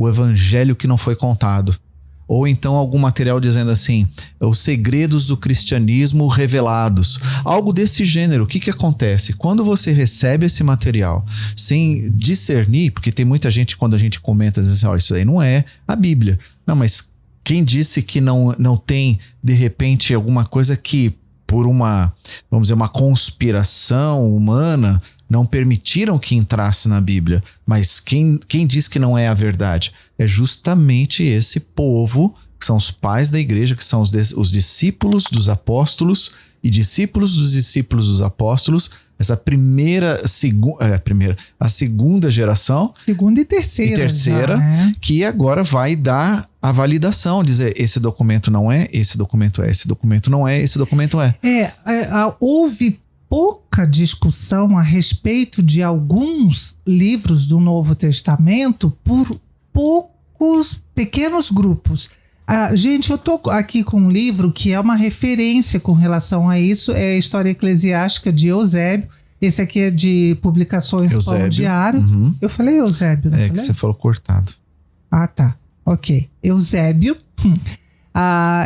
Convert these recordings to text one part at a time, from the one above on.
o evangelho que não foi contado. Ou então algum material dizendo assim, os segredos do cristianismo revelados. Algo desse gênero. O que acontece? Quando você recebe esse material sem discernir, porque tem muita gente, quando a gente comenta, diz assim, isso aí não é a Bíblia. Não, mas quem disse que não tem, de repente, alguma coisa que, por uma, vamos dizer, uma conspiração humana, não permitiram que entrasse na Bíblia? Mas quem diz que não é a verdade? É justamente esse povo, que são os pais da igreja, que são os discípulos dos apóstolos e discípulos dos discípulos dos apóstolos, essa a segunda geração. Segunda e terceira. Já, né? Que agora vai dar a validação, dizer esse documento não é, esse documento é, esse documento não é, esse documento é. Houve pouca discussão a respeito de alguns livros do Novo Testamento por poucos pequenos grupos. Gente, eu tô aqui com um livro que é uma referência com relação a isso, é a História Eclesiástica de Eusébio. Esse aqui é de Publicações Pão Diário. Uhum. Eu falei Eusébio, não falei? Que você falou cortado. Tá. Ok. Eusébio.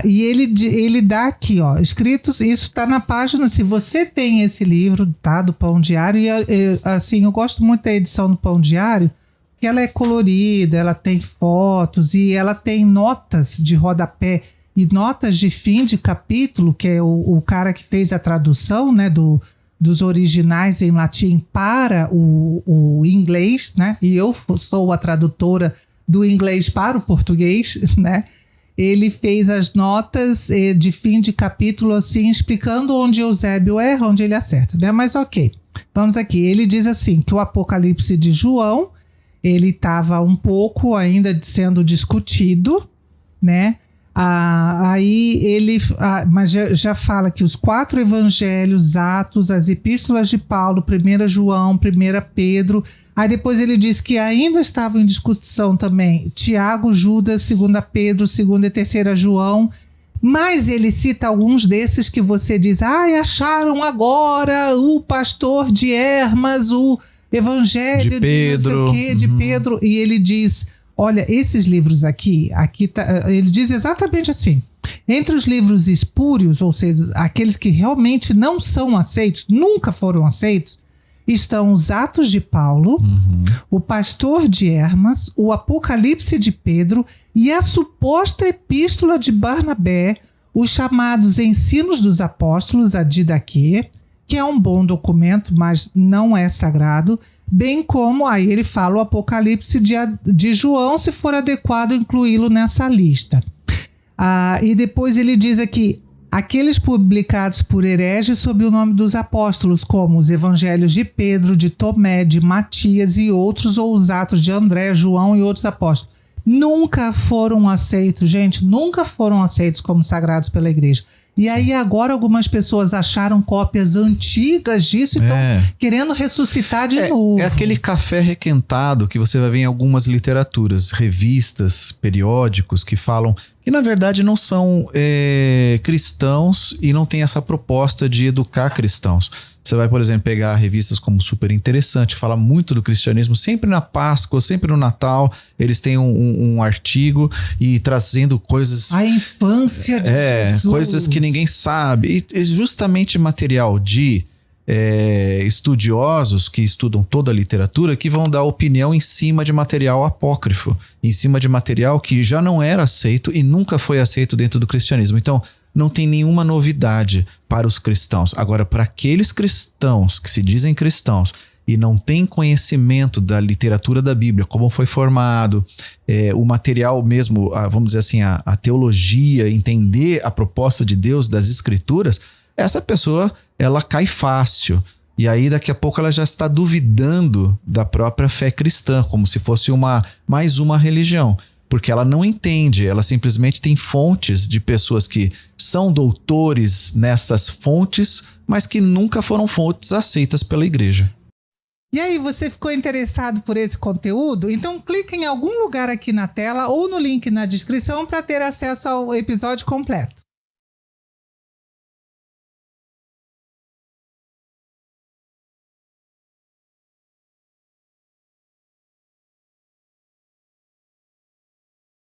E ele dá aqui, ó, escritos, isso tá na página, se você tem esse livro, tá, do Pão Diário, assim, eu gosto muito da edição do Pão Diário, que ela é colorida, ela tem fotos e ela tem notas de rodapé e notas de fim de capítulo, que é o cara que fez a tradução, né, dos originais em latim para o inglês, né, e eu sou a tradutora do inglês para o português, né. Ele fez as notas de fim de capítulo, assim, explicando onde Eusébio erra, onde ele acerta, né? Mas ok, vamos aqui. Ele diz assim, que o Apocalipse de João, ele estava um pouco ainda sendo discutido, né? Aí ele mas já fala que os 4 evangelhos, Atos, as epístolas de Paulo, 1 João, 1 Pedro. Aí depois ele diz que ainda estavam em discussão também Tiago, Judas, 2 Pedro, 2 e 3 João. Mas ele cita alguns desses que você diz, acharam agora o pastor de Hermas, o evangelho de Pedro, não sei o quê, de Pedro. E ele diz, olha, esses livros aqui tá, ele diz exatamente assim, entre os livros espúrios, ou seja, aqueles que realmente não são aceitos, nunca foram aceitos, estão os Atos de Paulo, o Pastor de Hermas, o Apocalipse de Pedro e a suposta Epístola de Barnabé, os chamados Ensinos dos Apóstolos, a Didaquê, que é um bom documento, mas não é sagrado, bem como, aí ele fala o Apocalipse de João, se for adequado incluí-lo nessa lista. E depois ele diz aqui, aqueles publicados por hereges sob o nome dos apóstolos, como os evangelhos de Pedro, de Tomé, de Matias e outros, ou os Atos de André, João e outros apóstolos, nunca foram aceitos, gente, nunca foram aceitos como sagrados pela igreja. E aí agora algumas pessoas acharam cópias antigas disso e estão querendo ressuscitar de novo. É aquele café requentado que você vai ver em algumas literaturas, revistas, periódicos que falam que na verdade não são cristãos e não tem essa proposta de educar cristãos. Você vai, por exemplo, pegar revistas como Super Interessante, que fala muito do cristianismo, sempre na Páscoa, sempre no Natal, eles têm um artigo e trazendo coisas... A infância de Jesus. Coisas que ninguém sabe. E justamente material de estudiosos que estudam toda a literatura que vão dar opinião em cima de material apócrifo, em cima de material que já não era aceito e nunca foi aceito dentro do cristianismo. Então, não tem nenhuma novidade para os cristãos. Agora, para aqueles cristãos que se dizem cristãos e não têm conhecimento da literatura da Bíblia, como foi formado, o material mesmo, vamos dizer assim, a teologia, entender a proposta de Deus das Escrituras, essa pessoa, ela cai fácil. E aí, daqui a pouco, ela já está duvidando da própria fé cristã, como se fosse mais uma religião. Porque ela não entende, ela simplesmente tem fontes de pessoas que são doutores nessas fontes, mas que nunca foram fontes aceitas pela igreja. E aí, você ficou interessado por esse conteúdo? Então clique em algum lugar aqui na tela ou no link na descrição para ter acesso ao episódio completo.